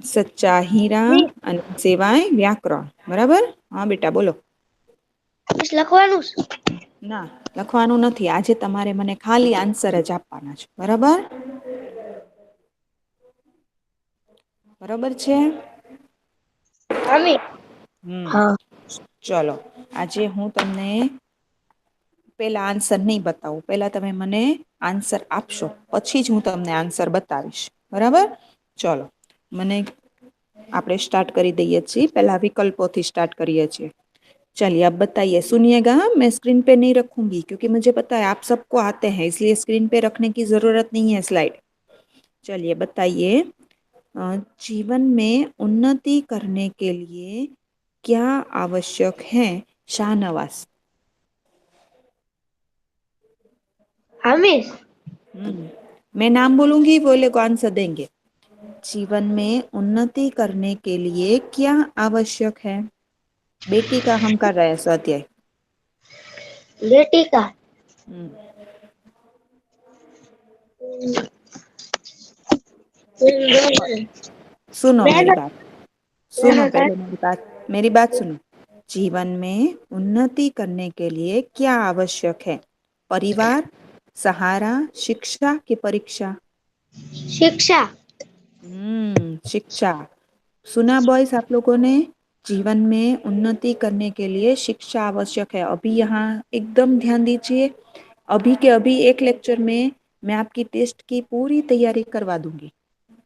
સચ્ચા હીરા miss અને સિવાય વ્યાકરણ બરાબર. હા બેટા બોલો. બસ લખવાનું છે. ના લખવાનું નથી આજે તમારે મને ખાલી આન્સર જ આપવાના છે બરાબર. બરોબર છે. હા મિસ. હમ હા ચલો આજે હું તમને પેલા આન્સર નહી બતાવું પેલા તમે મને આન્સર આપશો પછી જ હું તમને આન્સર બતાવીશ બરાબર ચલો મને આપણે સ્ટાર્ટ કરી દઈએ છીએ પેલા વિકલ્પોથી સ્ટાર્ટ કરીએ છીએ. चलिए अब बताइए सुनिएगा मैं स्क्रीन पे नहीं रखूंगी क्योंकि मुझे पता है आप सबको आते हैं इसलिए स्क्रीन पे रखने की जरूरत नहीं है स्लाइड. चलिए बताइए जीवन में उन्नति करने के लिए क्या आवश्यक है शाहनवाज. હા મિસ. मैं नाम बोलूंगी बोले को आंसर देंगे. जीवन में उन्नति करने के लिए क्या आवश्यक है. बेटी का हम कर रहे हैं स्वाध्याय. बेटी का हम्म, सुनो मेरी मेहनत बात. सुनो मेहनत पहले मेरी बात सुनो. जीवन में उन्नति करने के लिए क्या आवश्यक है. परिवार सहारा शिक्षा की परीक्षा. शिक्षा शिक्षा. सुना बॉयज आप लोगों ने. जीवन में उन्नति करने के लिए शिक्षा आवश्यक है अभी यहाँ एकदम ध्यान दीजिए. अभी के अभी एक लेक्चर में मैं आपकी टेस्ट की पूरी तैयारी करवा दूंगी.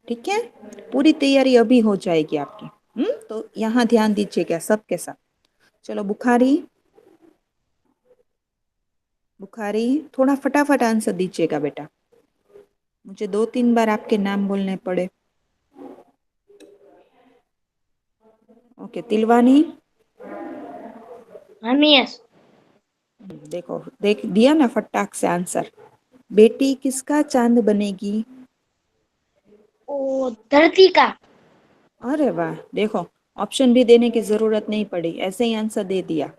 ठीक है पूरी तैयारी अभी हो जाएगी आपकी. तो यहाँ ध्यान दीजिएगा सबके साथ. चलो बुखारी बुखारी थोड़ा फटाफट आंसर दीजिएगा बेटा. मुझे 2-3 बार आपके नाम बोलने पड़े. ओके तिलवानी. हाँ मिस. देखो देख दिया ना फटाक से आंसर. बेटी किसका चांद बनेगी. ओ धरती का अरे वाह देखो ऑप्शन भी देने की जरूरत नहीं पड़ी ऐसे ही आंसर दे दिया.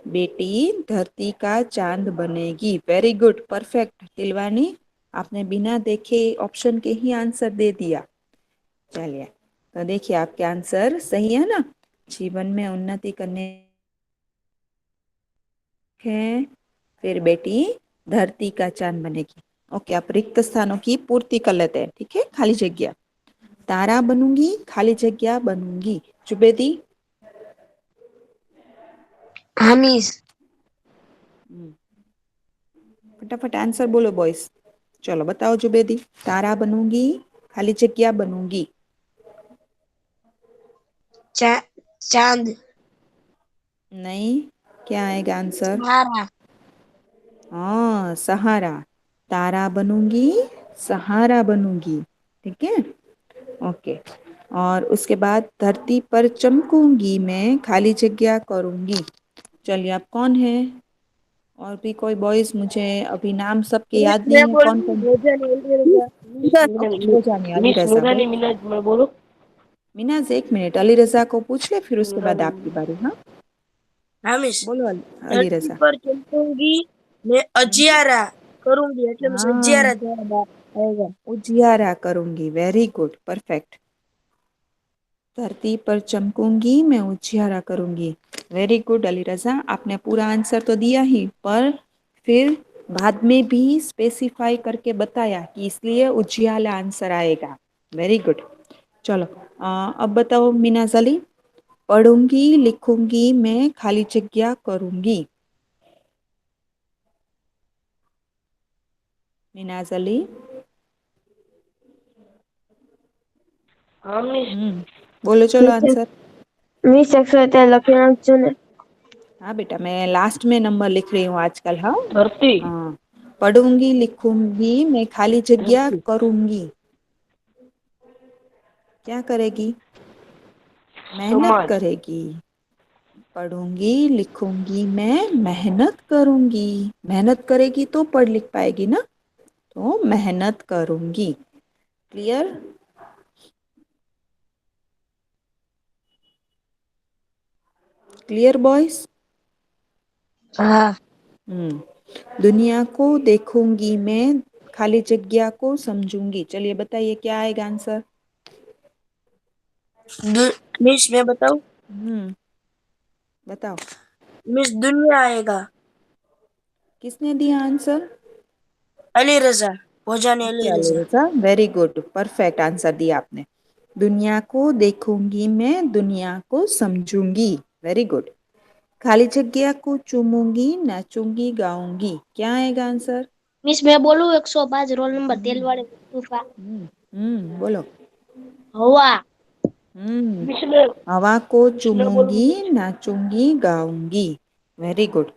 बेटी धरती का चांद बनेगी. Very good perfect Tilwani. आपने बिना देखे ऑप्शन के ही आंसर दे दिया. चलिए तो देखिए आपके आंसर सही है ना. जीवन में उन्नति करने है फिर बेटी धरती का चांद बनेगी. ओके आप रिक्त स्थानों की पूर्ति कर लेते हैं. ठीक है खाली जगह. तारा बनूंगी खाली जगह बनूंगी. जुबेदी. हाँ मिस. फटाफट आंसर बोलो बॉयज. चलो बताओ जुबेदी. तारा बनूंगी खाली जगह बनूंगी. चांद नहीं क्या आएगा आंसर. सहारा हाँ सहारा. तारा बनूंगी सहारा बनूंगी. ठीक है ओके. और उसके बाद धरती पर चमकूंगी मैं खाली जगह करूंगी. चलिए आप कौन है. और भी कोई बॉयज मुझे अभी नाम सबके मिस याद मैं नहीं है बोल कौन कौन. नूरानी अली रजा ओके हो जाने अली मिस रजा बोल. नूरानी मिनाज मैं बोलूं. मिनाज एक मिनट अली रजा को पूछ ले फिर उसके बाद आपकी नूरानी बारी. हाँ हाँ मिस. बोलो अली धरती रजा. पर चमकूंगी मैं अजियारा करूंगी એટલે मैं हाँ अजियारा जवाब आएगा. उजियारा करूंगी. Very good perfect. धरती पर चमकूंगी मैं उजियारा करूंगी. वेरी गुड अली रजा. आपने पूरा आंसर तो दिया ही पर फिर बाद में भी स्पेसिफाई करके बताया कि इसलिए उजियाला आंसर आएगा. Very good. चलो अब बताओ मीनाज अली. पढ़ूंगी लिखूंगी मैं खाली जगह करूंगी. मीनाज अली. हाँ मिस. बोलो चलो आंसर. मिस 171 લખી નાખજો ને. हाँ बेटा मैं लास्ट में नंबर लिख रही हूँ आजकल. हाँ धरती हाँ पढ़ूंगी लिखूंगी मैं खाली जगह धरती करूंगी. क्या करेगी. मेहनत समाज करेगी. पढ़ूंगी लिखूंगी मैं मेहनत करूंगी. मेहनत करेगी तो पढ़ लिख पाएगी ना. तो मेहनत करूंगी. क्लियर. Clear boys. हाँ दुनिया को देखूंगी मैं खाली जगह को समझूंगी. चलिए बताइए क्या आएगा आंसर. मिस मैं बताऊं? बताओ। मिस दुनिया आएगा। किसने दिया answer? Ali Raza, Bhojani okay Ali Raza. Aliraza, very good, perfect answer दिया आपने। दुनिया को देखूंगी मैं, दुनिया को समझूंगी। Very good. खाली जगह को चूमूंगी, नाचूंगी, गाऊंगी। क्या आएगा आंसर? मिस मैं बोलूं 105 रोल नंबर तेल वाले तूफा। बोलो। हवा। हम्म मिस मैं हवा को मिस मैं बोलूं? चूमूंगी, नाचूंगी, गाऊंगी। Very good.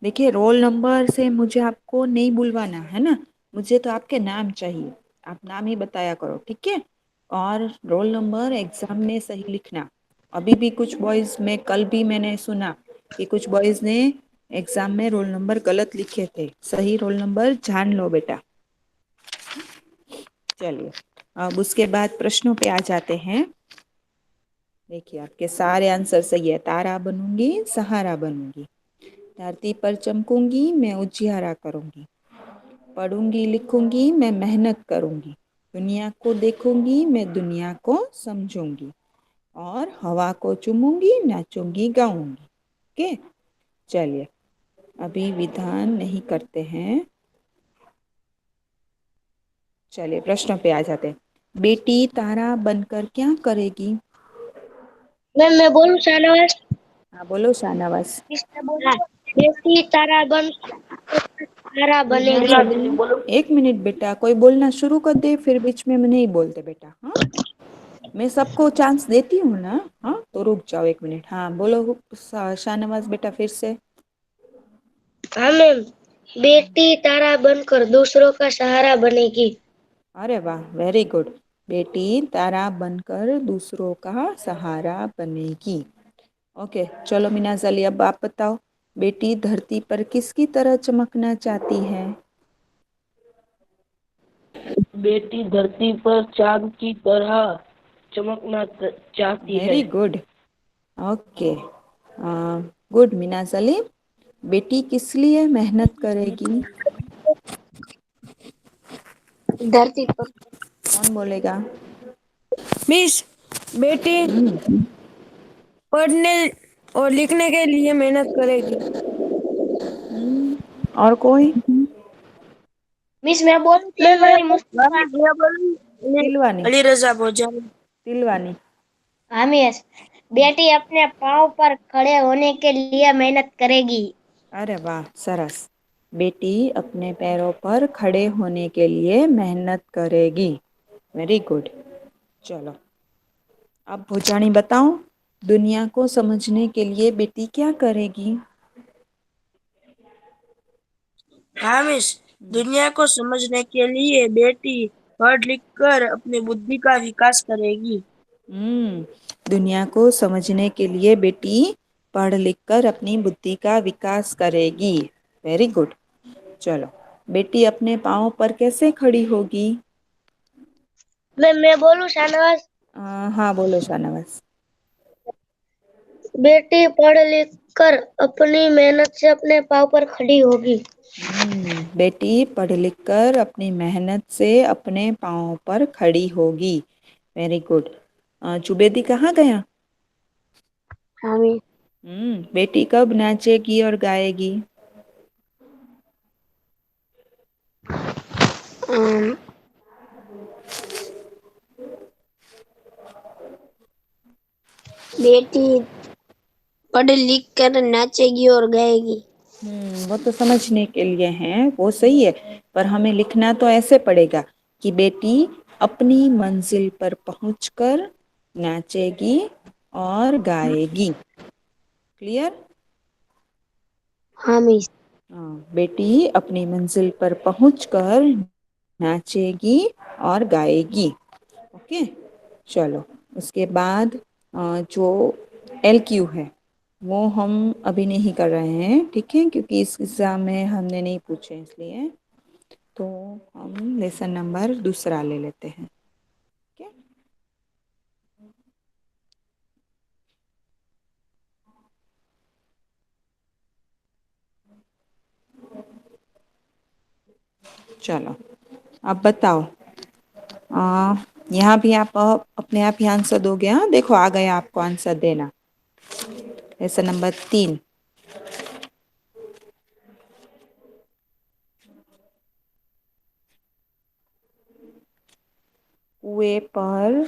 देखिए, रोल नंबर से मुझे आपको नहीं बुलवाना है ना, मुझे तो आपके नाम चाहिए। आप नाम ही बताया करो, ठीक है? और रोल नंबर एग्जाम में सही लिखना। अभी भी कुछ बॉयज में, कल भी मैंने सुना कि कुछ बॉयज ने एग्जाम में रोल नंबर गलत लिखे थे। सही रोल नंबर जान लो बेटा। चलिए, अब उसके बाद प्रश्नों पे आ जाते हैं। देखिए, आपके सारे आंसर सही है। तारा बनूंगी, सहारा बनूंगी, धरती पर चमकूंगी, मैं उजियारा करूंगी, पढ़ूंगी लिखूंगी, मैं मेहनत करूंगी, दुनिया को देखूंगी, मैं दुनिया को समझूंगी, और हवा को चूमूंगी, नाचूंगी, गाऊंगी। ओके, चलिए, अभी विधान नहीं करते हैं। चलिए, प्रश्न पे आ जाते हैं। बेटी तारा बनकर क्या करेगी? मैं बोलूं शाहनवाज। हाँ, बोलो शाहनवाज। मिस मैं बोलूं। हाँ, बेटी तारा बन तारा बनेगी। मीना दीदी बोलो। एक मिनट बेटा, कोई बोलना शुरू कर दे फिर बीच में नहीं बोलते बेटा। हाँ, मैं सबको चांस देती हूँ ना। हाँ, तो रुक जाओ एक मिनट। हाँ, बोलो शाहनवाज बेटा फिर से। हाँ मैम, बेटी तारा बनकर दूसरों का सहारा बनेगी। अरे वाह, वेरी गुड। बेटी तारा बनकर दूसरों का सहारा बनेगी। ओके, चलो मीनाज अली, अब आप बताओ। बेटी धरती पर किसकी तरह चमकना चाहती है? बेटी धरती पर चांद की तरह चमकना चाहती है। Very good. Okay, good Minaz Ali. बेटी किस लिए मेहनत करेगी? धरती पर। कौन बोलेगा? मिस, बेटी हम्म पढ़ने और लिखने के लिए मेहनत करेगी। और कोई? मिस मैं बोलूं मैं तेल वाली मुस्तफा। मिस मैं बोलूं? तिलवानी। अली रजा भोजानी। तिलवानी। हाँ मिस, बेटी अपने पाँव पर खड़े होने के लिए मेहनत करेगी। अरे वाह, सरस। बेटी अपने पैरों पर खड़े होने के लिए मेहनत करेगी। Very good. चलो, अब भुजानी बताओ। दुनिया को समझने के लिए बेटी क्या करेगी? हाँ मिस, दुनिया को समझने के लिए बेटी पढ़ लिख कर अपनी बुद्धि का विकास करेगी। दुनिया को समझने के लिए बेटी पढ़ लिख कर अपनी बुद्धि का विकास करेगी। Very good. चलो, बेटी अपने पाँव पर कैसे खड़ी होगी? मैं बोलूं शाहनवाज। हाँ, बोलो शाहनवाज। बेटी पढ़ लिख कर अपनी मेहनत से अपने पाँव पर खड़ी होगी। बेटी पढ़ लिख कर अपनी मेहनत से अपने पाँव पर खड़ी होगी। Very good. जुबेदी कहाँ गया? हाँ मिस। बेटी कब नाचेगी और गाएगी? बेटी पढ़ लिख कर नाचेगी और गाएगी। वो तो समझने के लिए है, वो सही है। पर हमें लिखना तो ऐसे पड़ेगा कि बेटी अपनी मंजिल पर पहुंचकर नाचेगी और गाएगी। क्लियर? हाँ मिस। हाँ, बेटी अपनी मंजिल पर पहुंचकर नाचेगी और गाएगी। ओके, चलो, उसके बाद जो एल क्यू है वो हम अभी नहीं कर रहे हैं, ठीक है? क्योंकि इस एग्जाम में हमने नहीं पूछे इसलिए। तो हम लेसन नंबर दूसरा ले लेते हैं। ठीक है, चलो, अब बताओ। यहाँ भी आप अपने आप ही आंसर दोगे। हाँ, देखो आ गया आपको आंसर देना। Lesson number 3। कुएं पर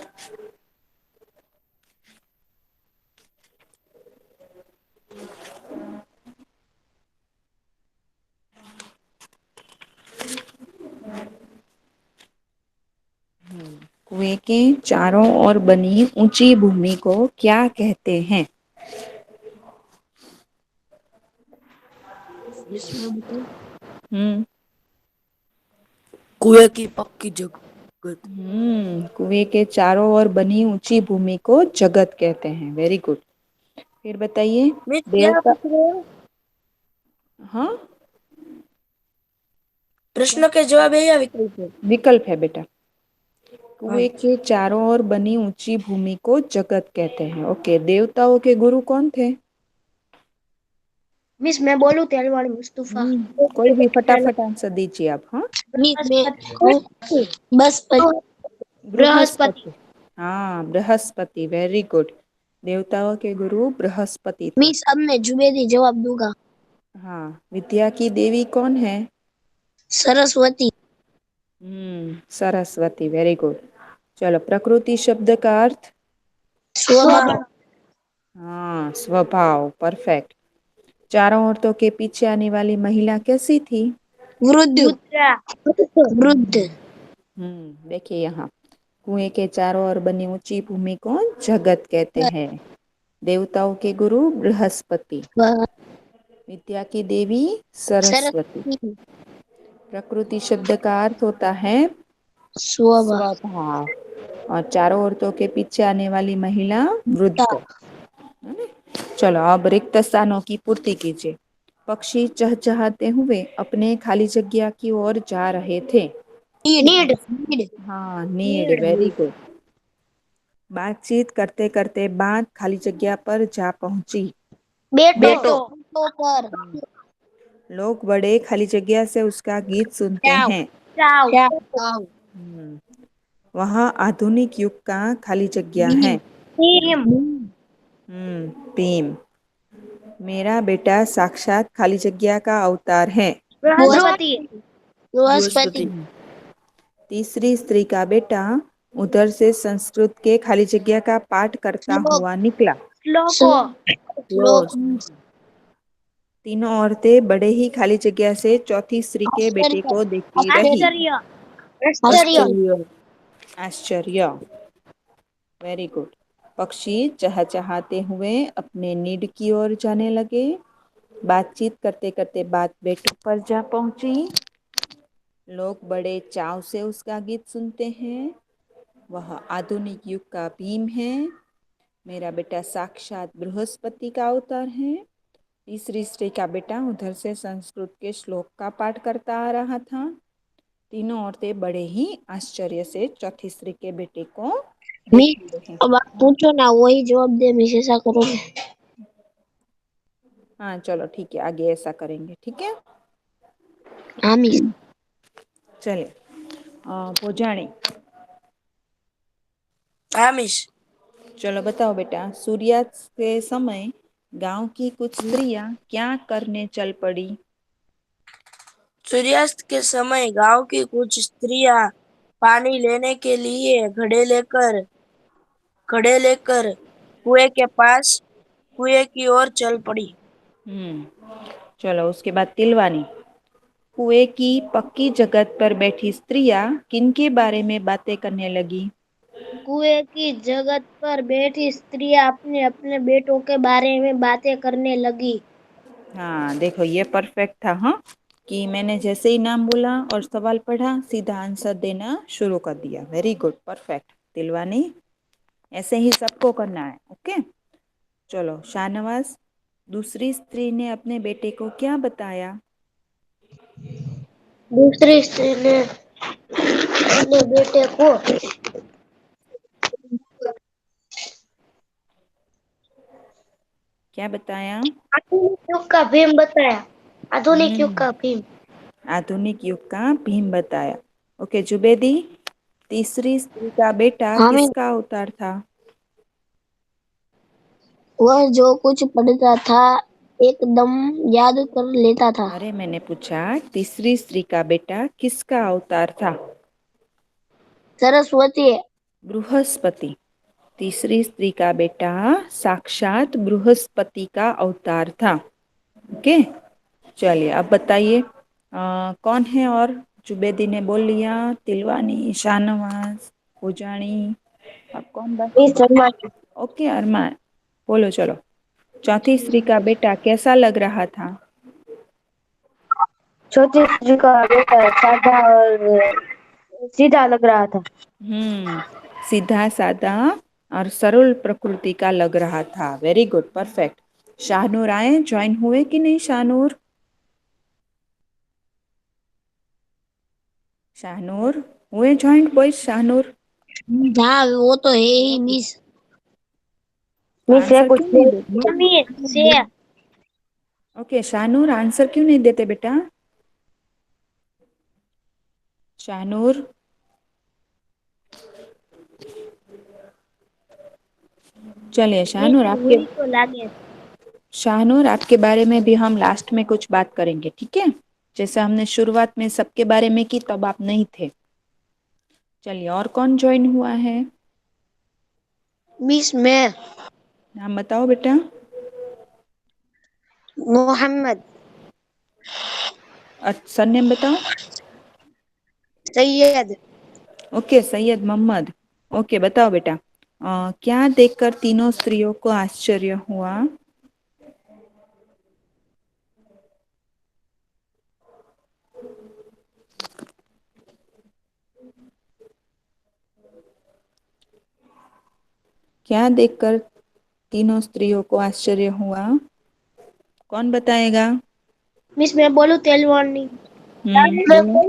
कुएं के चारों ओर बनी ऊंची भूमि को क्या कहते हैं? इसमें बताओ। हम्म कुएं की पक्की जगह। कुएं के चारों ओर बनी ऊंची भूमि को जगत कहते हैं। Very good. फिर बताइए। मिस क्या देवता। पूछ रहे हो? हाँ, प्रश्न के जवाब है या विकल्प है? विकल्प है बेटा। हाँ। कुएं के चारों ओर बनी ऊंची भूमि को जगत कहते हैं। ओके, देवताओं के गुरु कौन थे? मिस मैं बोलूं तेलवाड़ी मुस्तफा। कोई भी फटाफट आंसर दीजिए आप। हाँ, मिस मैं बस बृहस्पति। बृहस्पति। हाँ, बृहस्पति। Very good. देवताओं के गुरु बृहस्पति थे। मिस अब मैं जुबेदी जवाब दूंगा। हाँ, विद्या की देवी कौन है? सरस्वती। सरस्वती। Very good. चलो, प्रकृति शब्द का अर्थ? स्वभाव। हाँ, स्वभाव। परफेक्ट। चारों औरतों के पीछे आने वाली महिला कैसी थी? वृद्ध। मुद्रा। वृद्ध। देखिए यहाँ, कुएं के चारों ओर बनी ऊंची भूमि को जगत कहते हैं। देवताओं के गुरु बृहस्पति। विद्या की देवी सरस्वती। सरस्वती। प्रकृति शब्द का अर्थ होता है स्वभाव। स्वभाव। और चारों औरतों के पीछे आने वाली महिला वृद्ध। है ना? चलो, अब रिक्त स्थानों की पूर्ति कीजिए। पक्षी चहचहाते हुए अपने खाली जगह की ओर जा रहे थे। नीड। नीड। हाँ, नीड। Very good. बातचीत करते करते बात खाली जगह पर जा पहुंची। बेटो। पर। लोग बड़े खाली जगह से उसका गीत सुनते चाव। हैं। चाव। हम्म, वहाँ आधुनिक युग का खाली जगह है। टीम। भीम। मेरा बेटा साक्षात खाली जगह का अवतार है। बृहस्पति। बृहस्पति। तीसरी स्त्री का बेटा उधर से संस्कृत के खाली जगह का पाठ करता हुआ निकला। श्लोको। क्लोज। तीनों औरतें बड़े ही खाली जगह से चौथी स्त्री के बेटे को देखती रही। आश्चर्य। आश्चर्य। आश्चर्य। आश्चर्य। Very good. पक्षी चहचहाते हुए अपने नीड की ओर जाने लगे। बातचीत करते करते बात बेटों पर जा पहुंची। लोग बड़े चाव से उसका गीत सुनते हैं। वह आधुनिक युग का भीम है। मेरा बेटा साक्षात बृहस्पति का अवतार है। तीसरी स्त्री का बेटा उधर से संस्कृत के श्लोक का पाठ करता आ रहा था। तीनों औरतें बड़े ही आश्चर्य से चौथी स्त्री के बेटे को देखती रही। अब आप पूछो ना वही जवाब दे मिस ऐसा करोगे। हाँ, चलो ठीक है, आगे ऐसा करेंगे। ठीक है, हाँ मिस। चलिए। पोजाणी। हाँ मिस। चलो बताओ बेटा, सूर्यास्त के समय गांव की कुछ स्त्रियां क्या करने चल पड़ी? सूर्यास्त के समय गांव की कुछ स्त्रियां पानी लेने के लिए घड़े लेकर कुएं की ओर चल पड़ी। चलो, उसके बाद तिलवानी। कुएं की पक्की जगत पर बैठी स्त्रियां किनके बारे में बातें करने लगी? कुएं की जगत पर बैठी स्त्रियां अपने अपने बेटों के बारे में बातें करने लगी। हाँ, देखो ये परफेक्ट था। हाँ, कि मैंने जैसे ही नाम बोला और सवाल पढ़ा सीधा आंसर देना शुरू कर दिया। Very good, perfect Tilwani. ऐसे ही सबको करना है। ओके, चलो। शाहनवाज। दूसरी स्त्री ने अपने बेटे को क्या बताया? दूसरी स्त्री ने अपने बेटे को क्या बताया? आधुनिक युग का भीम बताया। आधुनिक युग हम्म का भीम। आधुनिक युग का भीम बताया। ओके, जुबेदी। तीसरी स्त्री का बेटा हाँ मिस, किसका अवतार था? वह जो कुछ पढ़ता था एकदम याद कर लेता था। अरे मैंने पूछा तीसरी स्त्री का बेटा किसका अवतार था? सरस्वती। बृहस्पति। तीसरी स्त्री का बेटा साक्षात बृहस्पति का अवतार था। ओके, चलिए अब बताइए कौन है और? जुबेदी ने बोल लिया, तिलवानी, शाहनवाज, पूजानी, अब कौन मिस बाकी? शर्मा। ओके अरमान, बोलो चलो। चौथी स्त्री का बेटा कैसा लग रहा था? चौथी स्त्री का बेटा सादा और सीधा लग रहा था। हम्म, सीधा साधा और सरल प्रकृति का लग रहा था। Very good, perfect. शाहनूर आए, ज्वाइन हुए कि नहीं शाहनूर? शाहनूर हुए ज्वाइन बॉयज? शाहनूर हाँ वो तो है ही मिस। मिस है आंसर कुछ क्यों नहीं देते? मिस से। ओके शाहनूर, आंसर क्यों नहीं देते बेटा? शाहनूर, चलिए मिस शाहनूर आपके, हुई तो लागे। शाहनूर आपके बारे में भी हम लास्ट में कुछ बात करेंगे, ठीक है? जैसे हमने शुरुआत में सबके बारे में की तब आप नहीं थे। चलिए और कौन ज्वाइन हुआ है? मिस मैं नाम बताओ बेटा। मोहम्मद सरनेम बताओ। सैयद। ओके सैयद मोहम्मद। ओके बताओ बेटा, क्या देखकर तीनों स्त्रियों को आश्चर्य हुआ? क्या देखकर तीनों स्त्रियों को आश्चर्य हुआ? कौन बताएगा? मिस मैं बोलूं तेलवानी। बोलो।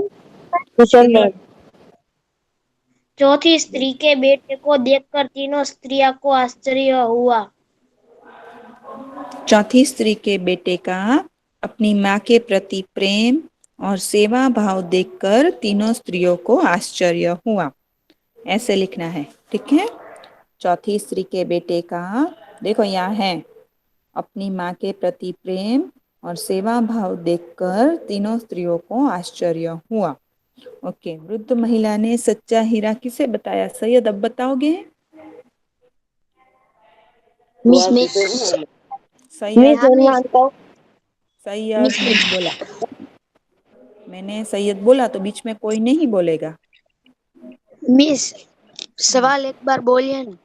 मुसलमान। चौथी स्त्री के बेटे को देखकर तीनों स्त्रियों को आश्चर्य हुआ। चौथी स्त्री के बेटे का अपनी माँ के प्रति प्रेम और सेवा भाव देखकर तीनों स्त्रियों को आश्चर्य हुआ। ऐसे लिखना है, ठीक है? चौथी स्त्री के बेटे का, देखो यहाँ है, अपनी माँ के प्रति प्रेम और सेवा भाव देखकर तीनों स्त्रियों को आश्चर्य हुआ। ओके, वृद्ध महिला ने सच्चा हीरा किसे बताया? सैयद अब बताओगे? मिस मैं सैयद, सलमान को सैयद मिस मैंने बोला, मैंने सैयद बोला तो बीच में कोई नहीं बोलेगा। मिस सवाल एक बार बोलिए ना।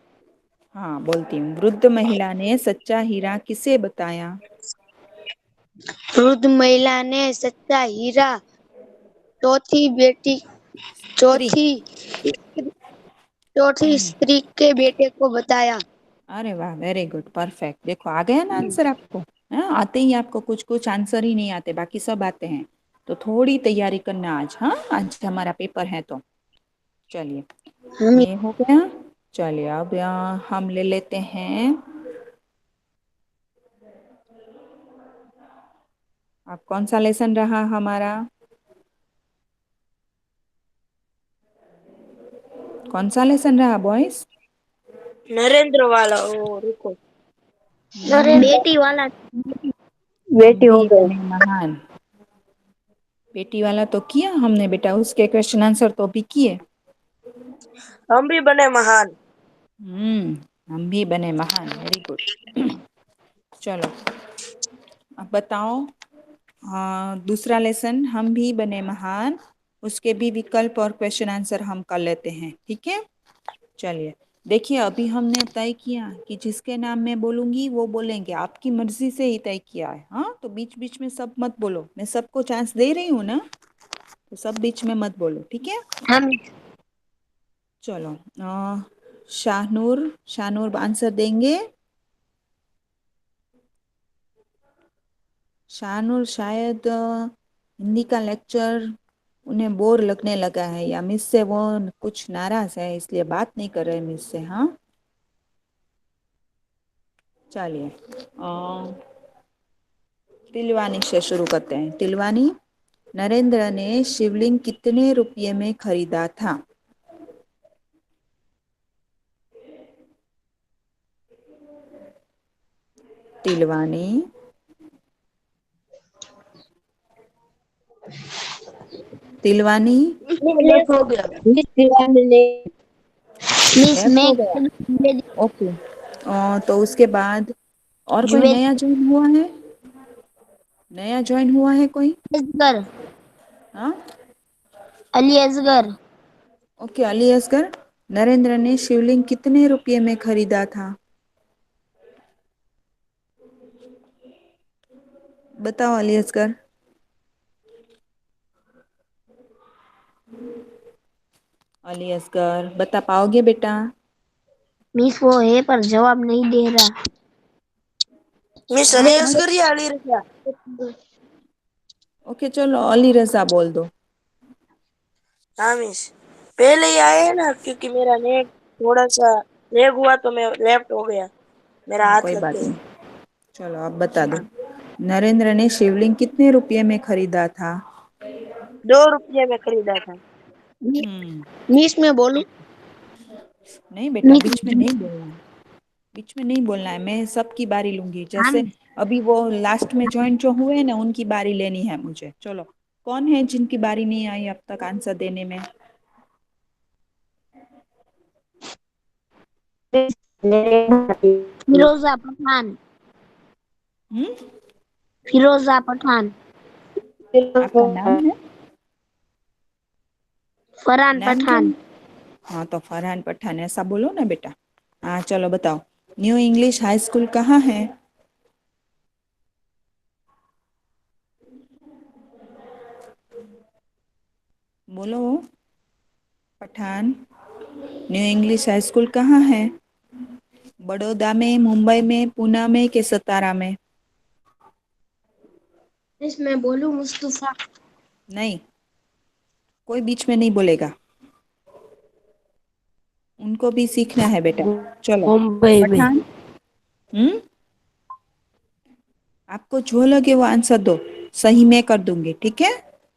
हाँ बोलती हूँ। वृद्ध महिला ने सच्चा हीरा किसे बताया? वृद्ध महिला ने सच्चा हीरा चौथी बेटी स्त्री। चौथी चौथी स्त्री के बेटे को बताया। अरे वाह, वेरी गुड, परफेक्ट। देखो आ गया ना आंसर आपको। हाँ, आते ही आपको कुछ कुछ आंसर ही नहीं आते, बाकी सब आते हैं। तो थोड़ी तैयारी करना आज। हाँ, आज हमारा पेपर है तो। चलिए हम ये हो गया। चलिए अब यहाँ हम ले लेते हैं। अब कौन सा लेसन रहा हमारा? कौन सा लेसन रहा बॉयज? नरेंद्र वाला, ओ रुको। बेटी वाला हम बेटी हो भी गए। बने महान। बेटी वाला तो किया हमने बेटा, उसके क्वेश्चन आंसर तो भी किए। हम भी बने महान। हम भी बने महान, वेरी गुड। चलो अब बताओ, हाँ दूसरा लेसन हम भी बने महान, उसके भी विकल्प और क्वेश्चन आंसर हम कर लेते हैं, ठीक है? चलिए देखिए, अभी हमने तय किया कि जिसके नाम मैं बोलूंगी वो बोलेंगे, आपकी मर्जी से ही तय किया है। हाँ तो बीच बीच में सब मत बोलो, मैं सबको चांस दे रही हूँ ना, तो सब बीच में मत बोलो, ठीक है? हम चलो शाहनूर, शाहनूर आंसर देंगे? शाहनूर शायद हिंदी का लेक्चर उन्हें बोर लगने लगा है, या मिस से वो कुछ नाराज है इसलिए बात नहीं कर रहे मिस से। हाँ चलिए तिलवानी से शुरू करते हैं। तिलवानी, नरेंद्र ने शिवलिंग कितने रुपये में खरीदा था? तिलवानी, तिलवानी लेफ्ट हो गया। मिस लेफ्ट मैं हो गया। ओके, तो उसके बाद और कोई जुबेद नया ज्वाइन हुआ है? नया ज्वाइन हुआ है कोई? असगर, हाँ, अली असगर, ओके, अली असगर। नरेंद्र ने शिवलिंग कितने रुपये में खरीदा था? बताओ अली असगर। अली असगर बता पाओगे बेटा? मिस वो है पर जवाब नहीं दे रहा। मिस हाँ अली मत, असगर या अली रजा? ओके चलो अली रजा बोल दो। हाँ मिस, पहले ही आए हैं ना, क्योंकि मेरा नेक थोड़ा सा लेग हुआ तो मैं लेफ्ट हो गया, मेरा हाँ हाथ कोई लग बात गया। नहीं, चलो अब बता दो। हाँ, नरेंद्र ने शिवलिंग कितने रुपये में खरीदा था? 2 रुपये में खरीदा था। हम्म, मिस मैं बोलूं? नहीं बेटा, मिस बीच में नहीं बोलना है, बीच में नहीं बोलना है। मैं सबकी बारी लूंगी, हाँ जैसे अभी वो लास्ट में ज्वाइन जो हुए हैं ना, उनकी बारी लेनी है मुझे। चलो, कौन है जिनकी बारी नहीं आई अब तक आंसर देने में? फिरोजा पठान, हम्म, फिरोजा पठान, आपका नाम है? फरहान नाम क्या पठान। है? हाँ तो फरहान पठान ऐसा बोलो ना बेटा। हाँ चलो बताओ, न्यू इंग्लिश हाई स्कूल कहाँ है? बोलो Pathan, New English High School कहाँ है? बड़ौदा में, मुंबई में, पूना में के सतारा में? मिस मैं बोलूं? मुस्तफा। नहीं, कोई बीच में नहीं बोलेगा, उनको भी सीखना है बेटा। चलो मुंबई में। पठान। हम्म, आपको जो लगे वो आंसर दो, सही मैं कर दूंगी, ठीक है?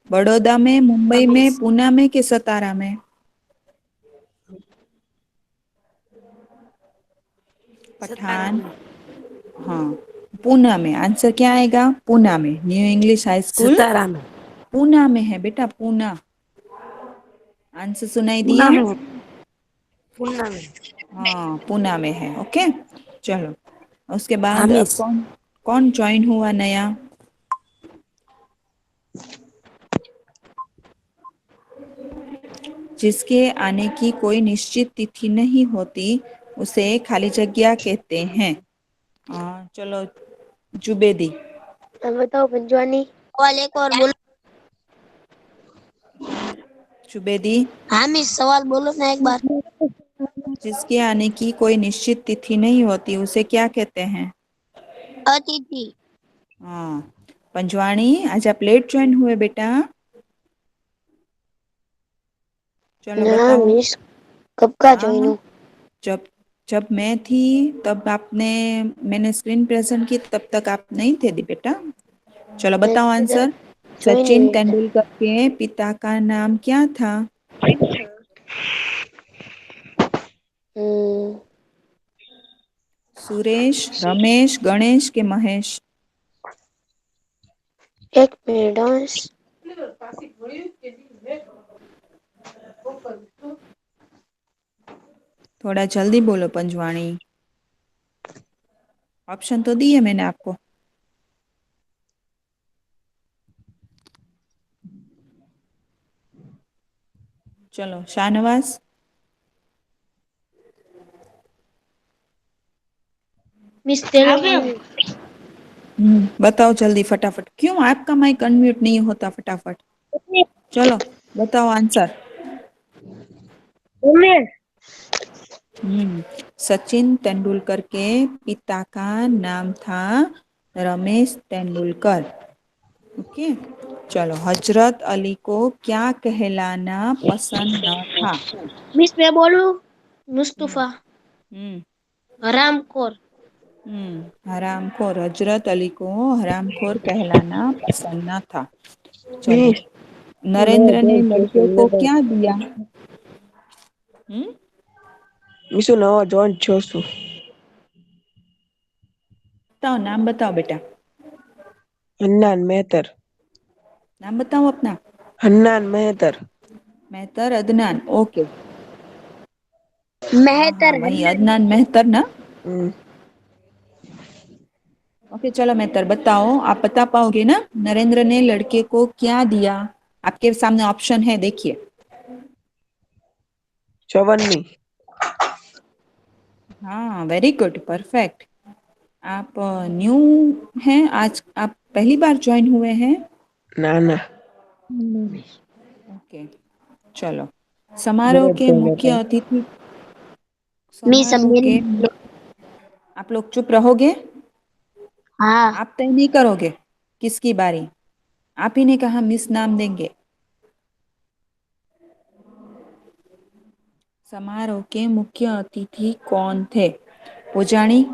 बड़ौदा में, मुंबई में, पूना में के सतारा में? सतारा पठान, में। हाँ, पूना में। आंसर क्या आएगा? पूना में। न्यू इंग्लिश हाई स्कूल सतारा में। पूना में है बेटा, पूना। आंसर सुनाई पूना दिया? में। पूना में। हाँ पूना में है। ओके, चलो उसके हाँ बाद अब मिस। कौन कौन ज्वाइन हुआ नया? जिसके आने की कोई निश्चित तिथि नहीं होती उसे खाली जगह कहते हैं। चलो जुबेदी। अब बताओ पंजवानी। सवाल एक और बोलो। जुबेदी, हाँ मिस सवाल बोलो ना एक बार। जिसके आने की कोई निश्चित तिथि नहीं होती उसे क्या कहते हैं? अतिथि। हाँ, पंजवाणी आज आप लेट ज्वाइन हुए बेटा। चलो ना बताओ। मिस कब का ज्वाइन हाँ, हूँ? जब जब मैं थी तब आपने, मैंने स्क्रीन प्रेजेंट की तब तक आप नहीं थे दी बेटा। चलो मैं बताओ तो आंसर। ज्वाइन ही सचिन हुई था। तेंदुलकर के पिता का नाम क्या था? हम्म, सुरेश, रमेश, गणेश के महेश? एक मिनट हाँ, मिस। थोड़ा जल्दी बोलो पंजवाणी, ऑप्शन तो दिए मैंने आपको। चलो शाहनवाज। मिस तेलंगाना। बताओ जल्दी फटाफट, क्यों आपका माइक अनम्यूट नहीं होता फटाफट? चलो बताओ आंसर। उमेश। सचिन तेंदुलकर के पिता का नाम था रमेश तेंदुलकर। ओके, चलो हजरत अली को क्या कहलाना पसंद न था? मिस मैं बोलूं? हम्म, मुस्तफा। हम्म, हरामखोर। हरामखोर। हजरत अली को हरामखोर कहलाना पसंद न था। चलो, मिस नरेंद्र ने लड़के को क्या दिया? मिसु नवा जॉइन छोसु। नाम बताओ बेटा, हन्नान मेहतर। नाम बताओ अपना। हन्नान मेहतर। मेहतर अदनान, ओके। हाँ हाँ, मेहतर वही हन्नान। अदनान मेहतर ना। हम्म, ओके चलो मेहतर बताओ, आप बता पाओगे ना। नरेंद्र ने लड़के को क्या दिया? आपके सामने ऑप्शन है, देखिए। चवन्नी। हाँ वेरी गुड, परफेक्ट। आप न्यू हैं आज, आप पहली बार ज्वाइन हुए हैं? ना ना, ओके चलो। समारोह बहुत के पहले मुख्य था। अतिथि, मिस समारोह अमीन। के, आप लोग चुप रहोगे? हाँ। आप तय नहीं करोगे किसकी बारी? आप ही ने कहा मिस नाम देंगे। समारोह के मुख्य अतिथि कौन थे? पूजाणी,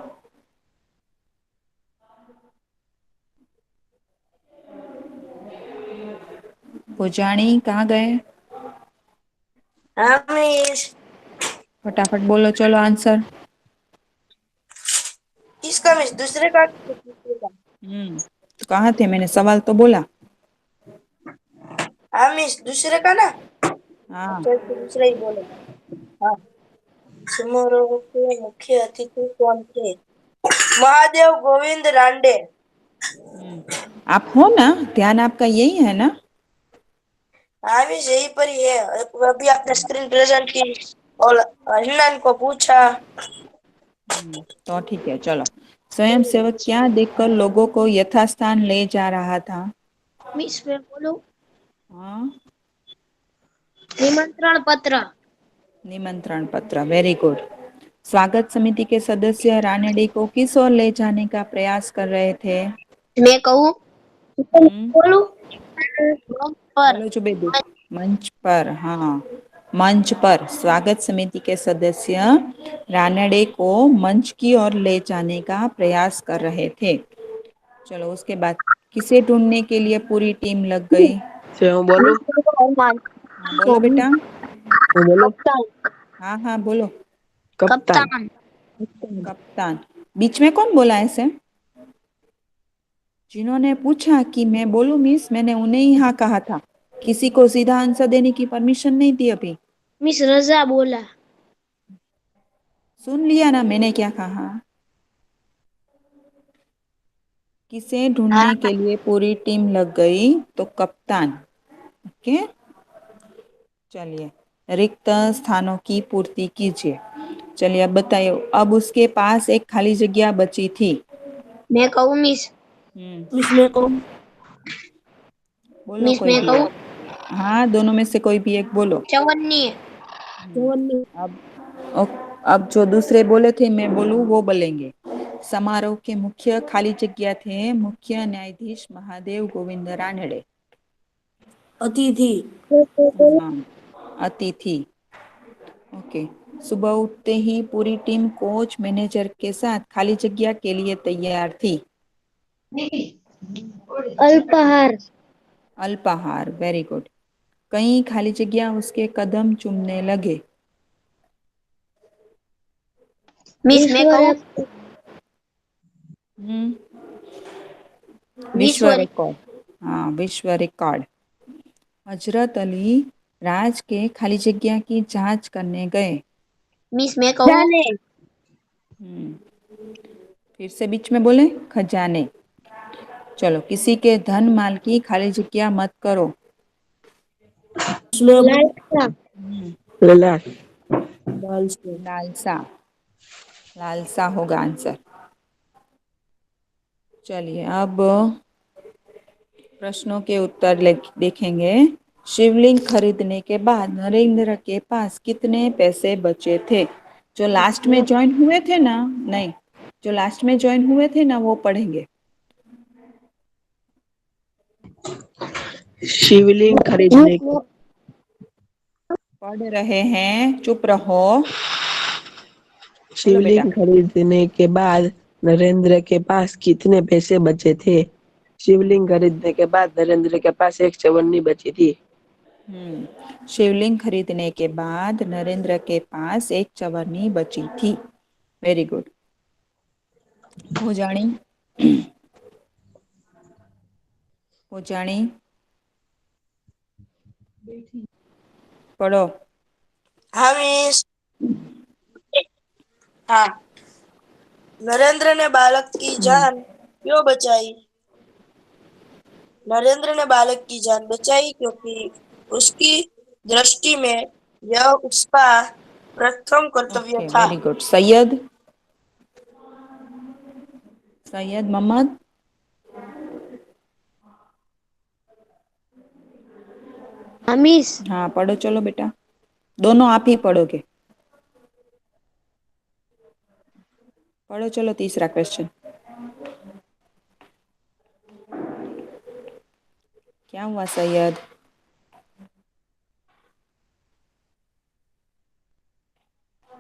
पूजाणी कहाँ गए? हाँ मिस। फटाफट बोलो चलो आंसर। किसका मिस? दूसरे का कि तीसरे का? तो कहाँ थे? मैंने सवाल तो बोला। हाँ मिस, दूसरे का ना। हाँ। अच्छा इसको दूसरा ही बोले। हाँ। समारोह के मुख्य अतिथि कौन थे? महादेव गोविंद रांडे। आप हो ना, ध्यान आपका यही है ना? हाँ मिस, यही पर ही है। अभी आपने स्क्रीन प्रेजेंट की और हन्नान को पूछा। तो ठीक है चलो। स्वयं सेवक क्या देखकर लोगों को यथास्थान ले जा रहा था? मिस मैं बोलूं? हाँ, निमंत्रण पत्र। निमंत्रण पत्र, वेरी गुड। स्वागत समिति के सदस्य रानडे को किस ओर ले जाने का प्रयास कर रहे थे? मैं कहूँ? हम्म, बोलूं? पर। बोलो जुबेदी। मंच पर, हाँ। मंच पर स्वागत समिति के सदस्य रानडे को मंच की ओर ले जाने का प्रयास कर रहे थे। चलो उसके बाद किसे ढूंढने के लिए पूरी टीम लग गई? से हूँ बोलूं? हाँ बोलो बेटा। हूँ बोलूं? कप्तान। हाँ हाँ बोलो। कप्तान। कप्तान। कप्तान। बीच में कौन बोला ऐसे? जिन्होंने पूछा कि मैं बोलूं मिस, मैंने उन्हें ही हाँ कहा था। किसी को सीधा आंसर देने की परमिशन नहीं दी अभी। मिस रजा बोला। सुन लिया ना मैंने क्या कहा? किसे हाँ। ढूंढने के लिए पूरी टीम लग गई, तो कप्तान। ओके चलिए, रिक्त स्थानों की पूर्ति कीजिए। चलिए अब बताइए, अब उसके पास एक खाली जगह बची थी। मैं कहूँ मिस? हम्म, मिस मैं कहूँ? बोलो मिस कोई मैं भी कहूँ? एक। हाँ दोनों में से कोई भी एक बोलो। चवन्नी। चवन्नी। अब अब जो दूसरे बोले थे मैं बोलूं वो बोलेंगे। समारोह के मुख्य खाली जगह थे मुख्य न्यायाधीश महादेव गोविंद रानडे। अतिथि। हाँ, अतिथि। ओके। सुबह उठते ही पूरी टीम कोच मैनेजर के साथ खाली जगह के लिए तैयार थी। अल्पाहार। अल्पाहार, वेरी गुड। कई खाली जगह उसके कदम चूमने लगे। मिस मैं कहूँ? हम्म, विश्व विश्व। रिकॉर्ड। हाँ विश्व रिकॉर्ड। हजरत अली राज के खाली जगह की जांच करने गए। मिस मैं कहूँ? हम्म, फिर से बीच में बोले, खजाने। चलो, किसी के धन माल की खाली जगह मत करो। लालसा। हम्म, लला। लालसा। लालसा होगा आंसर। चलिए अब प्रश्नों के उत्तर देखेंगे। शिवलिंग खरीदने के बाद नरेंद्र के पास कितने पैसे बचे थे? जो लास्ट में ज्वाइन हुए थे ना, नहीं, जो लास्ट में ज्वाइन हुए थे ना वो पढ़ेंगे। शिवलिंग खरीदने के पढ़ रहे हैं, चुप रहो। बोलो बेटा। शिवलिंग खरीदने के बाद नरेंद्र के पास कितने पैसे बचे थे? शिवलिंग खरीदने के बाद नरेंद्र के पास एक चवन्नी बची थी। शिवलिंग खरीदने के बाद नरेंद्र के पास एक चवन्नी बची थी। Very good. हो जानी। पूजाणी पढ़ो। हाँ मिस। हाँ, नरेंद्र ने बालक की जान क्यों बचाई? नरेंद्र ने बालक की जान बचाई क्योंकि उसकी दृष्टि में यह उसका प्रथम कर्तव्य ओके, था। Very good. सैयद, सैयद मोहम्मद। हाँ मिस। हाँ पढ़ो, चलो बेटा, दोनों आप ही पढ़ोगे। पढ़ो चलो तीसरा क्वेश्चन। क्या हुआ सैयद?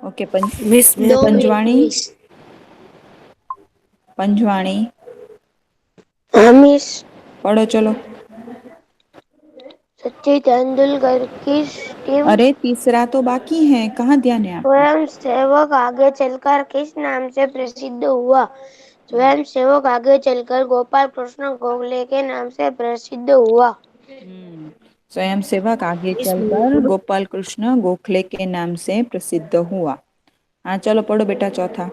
ओके, मिस मैं 2 मिनट पंजवाणी, मिस। पंजवाणी हाँ मिस। पढ़ो चलो। सचिन तेंदुलकर किस टीम अरे तीसरा तो बाकी है, कहाँ ध्यान है आपका? स्वयं सेवक आगे चलकर किस नाम से प्रसिद्ध हुआ? स्वयं सेवक आगे चलकर गोपाल कृष्ण गोखले के नाम से प्रसिद्ध हुआ। स्वयं सेवक आगे मिस मैं चलकर बोलूं? गोपाल कृष्ण गोखले के नाम से प्रसिद्ध हुआ। हाँ चलो पढ़ो बेटा चौथा।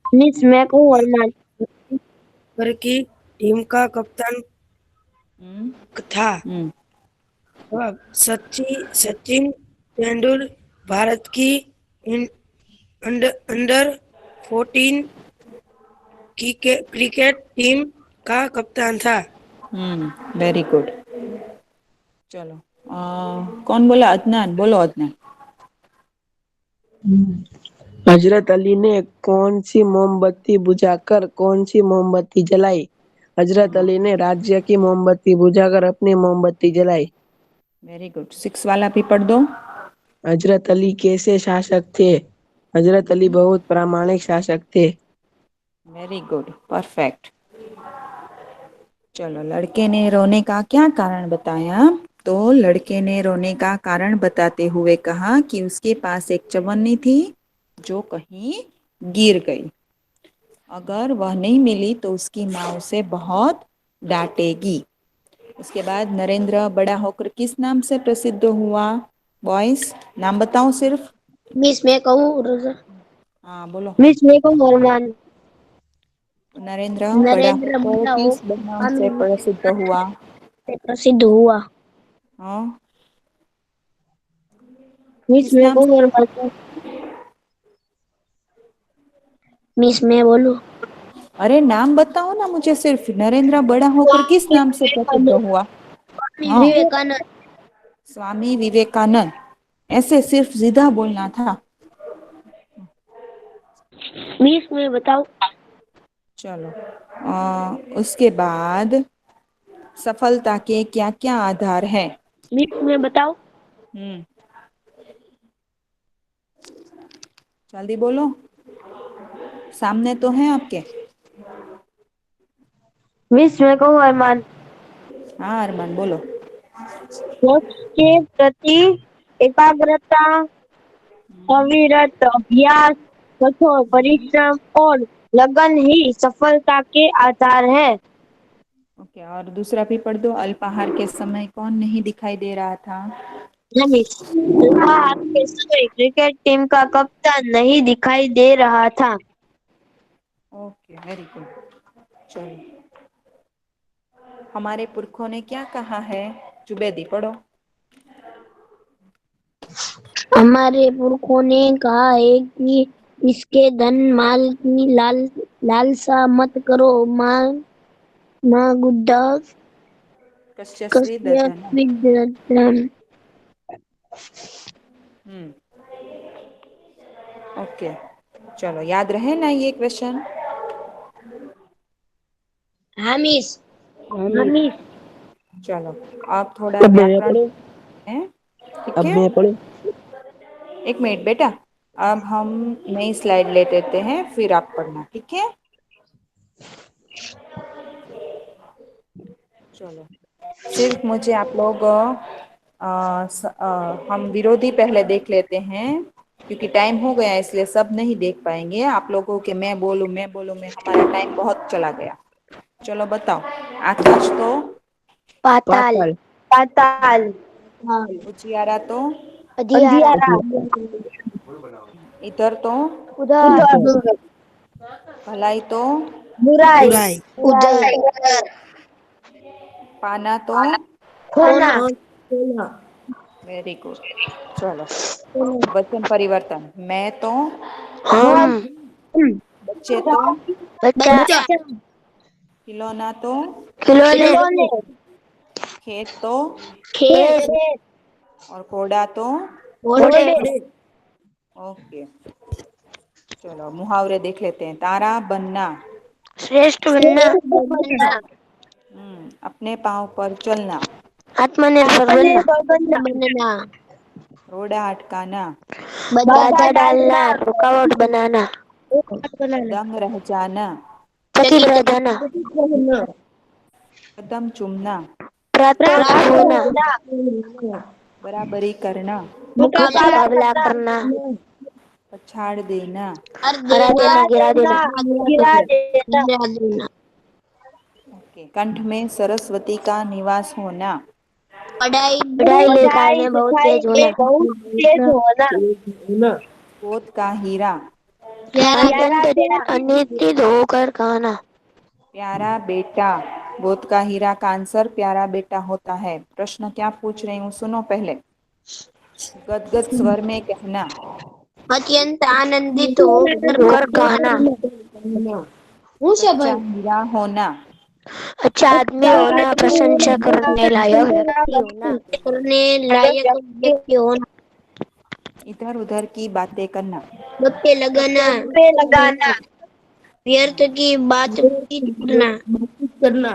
मिस मैं कहूँ अरमान। पर की टीम का कप्तान हम्म था। हम्म जवाब सचिन तेंदुलकर भारत की इन- अंडर 14 क्रिकेट टीम का कप्तान था। Very good. चलो कौन बोला? अदनान, बोलो अदनान। हजरत अली ने कौन सी मोमबत्ती बुझाकर कौन सी मोमबत्ती जलाई? हजरत अली ने राज्य की मोमबत्ती बुझाकर अपनी मोमबत्ती जलाई। Very good. 6 वाला भी पढ़ दो। हजरत अली कैसे शासक थे? हजरत अली बहुत प्रामाणिक शासक थे। Very good, perfect. चलो, लड़के ने रोने का क्या कारण बताया? तो लड़के ने रोने का कारण बताते हुए कहा कि उसके पास एक चवन्नी थी जो कहीं गिर गई। अगर वह नहीं मिली तो उसकी माँ उसे बहुत डांटेगी। उसके बाद नरेंद्र बड़ा होकर किस नाम से प्रसिद्ध हुआ? बॉयज नाम बताओ सिर्फ। मिस मैं कहूँ हाँ बोलो। मिस मैं कहूँ अरमान। नरेंद्र बड़ा नरेंद्र होकर मोटा हो किस नाम से प्रसिद्ध हुआ? से प्रसिद्ध हुआ। हाँ, मिस किस मैं नाम कहूँ से? अरमान। मिस मैं बोलूँ? अरे नाम बताओ ना मुझे सिर्फ। नरेंद्र बड़ा होकर किस नाम से प्रसिद्ध हुआ? स्वामी हाँ, विवेकानंद। स्वामी विवेकानंद। ऐसे सिर्फ सीधा बोलना था। मिस मैं बताऊँ? चलो उसके बाद सफलता के क्या क्या आधार हैं? मिस मैं बताऊँ? हम्म जल्दी बोलो, सामने तो है आपके। मिस मैं कहूँ अरमान। हाँ अरमान बोलो। लक्ष्य के प्रति एकाग्रता, अविरत अभ्यास, कठोर परिश्रम और लगन ही सफलता के आधार है। ओके, और दूसरा भी पढ़ दो। अल्पाहार के समय कौन नहीं दिखाई दे रहा था? मिस आज के समय क्रिकेट टीम का कप्तान नहीं दिखाई दे रहा था। Okay, very good. चलो, हमारे पुरखों ने क्या कहा है? जुबेदी पढ़ो। हमारे पुरखों ने कहा है कि इसके धन माल की लालसा मत करो। माँ गुड्डा कश्य स्वी कस्य दधन। विद्यते। हम्म ओके, चलो याद रहे ना ये क्वेश्चन? हाँ मिस। हाँ मिस। चलो, अब थोड़ा अब मैं व्याकरण पढ़ूं? है, ठीक अब है? मैं पढ़ूं? एक मिनट बेटा, अब हम नई स्लाइड ले लेते हैं, फिर आप पढ़ना, ठीक है? चलो, सिर्फ मुझे आप लोग हम विरोधी पहले देख लेते हैं। क्योंकि टाइम हो गया इसलिए सब नहीं देख पाएंगे। आप लोगों के मैं बोलूं मैं हमारा टाइम बहुत चला गया। चलो बताओ। आकाश तो पाताल, पाताल, पाताल, उजियारा तो अधियारा, अंधियारा, इधर तो उधर, उधर, भलाई तो बुराई, बुराई, उधर, पाना तो खोना, वेरी गुड। चलो वचन परिवर्तन। मैं तो हम, हम, बच्चे तो बच्चा, खिलौना तो खिलौने, खिलौने, खेत तो खेत, और घोड़ा तो। घोड़े, ओके चलो मुहावरे देख लेते हैं। तारा बनना, श्रेष्ठ बनना, बनना, अपने पाँव पर चलना, आत्मनिर्भर बनना, आत्मनिर्भर बनना, बनना, रोड़ा अटकाना, बाधा डालना, रुकावट बनाना, बनाना, दंग रह जाना, प्रतिग्रह जाना, रहना, कदम चूमना, प्राप्त प्राप्त होना, होना, बराबरी करना, मुकाबला मुकाबला करना, करना, पछाड़ देना। हरा देना, गिरा देना, देना, गिरा देना, गिरा देना, ओके कंठ में सरस्वती का निवास होना, पढ़ाई लिखाई पढ़ाई में बहुत लिखाई तेज में होना, बहुत तेज होना, गोद का हीरा, प्यारा तेरा, अनिश्चित होकर कहना, प्यारा बेटा। गोद का हीरा का आंसर प्यारा बेटा होता है। प्रश्न क्या पूछ रही हूँ सुनो पहले। गदगद स्वर में कहना, अत्यंत आनंदित होकर कहना, सच्चा हीरा होना, अच्छा आदमी होना, प्रशंसा करने लायक व्यक्ति होना, करने करने लायक व्यक्ति होना, इधर उधर की बातें करना, गप्पे लगाना, पे लगाना, व्यर्थ की बातचीत करना, करना,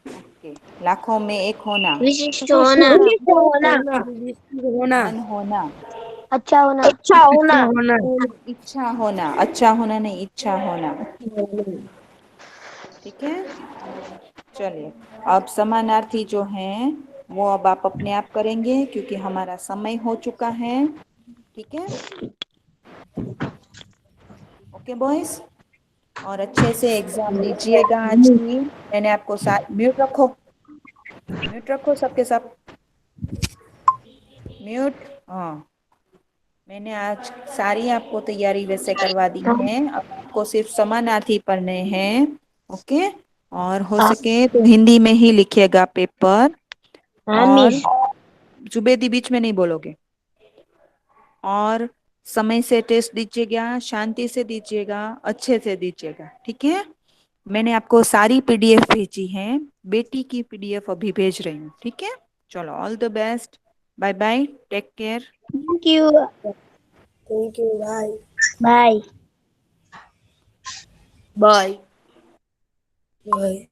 ओके लाखों में एक होना, विशिष्ट होना, होना, मन होना, अच्छा होना, अच्छा होना, इच्छा होना, अच्छा होना नहीं इच्छा होना। ठीक है चलिए अब समानार्थी जो हैं वो अब आप अपने आप करेंगे क्योंकि हमारा समय हो चुका है। ठीक है ओके बॉयज और अच्छे से एग्जाम दीजिएगा आज की। मैंने आपको साथ म्यूट रखो सबके सब म्यूट। हाँ मैंने आज सारी आपको तैयारी वैसे करवा दी है। अब आपको सिर्फ समानार्थी पढ़ने हैं। ओके और हो सके तो हिंदी में ही लिखिएगा पेपर। और जुबेदी बीच में नहीं बोलोगे और समय से टेस्ट दीजिएगा, शांति से दीजिएगा, अच्छे से दीजिएगा। ठीक है मैंने आपको सारी पीडीएफ भेजी है। बेटी की पीडीएफ अभी भेज रही हूँ। ठीक है चलो all the best. Bye bye take care. Thank you, thank you, bye, bye. Bye, bye.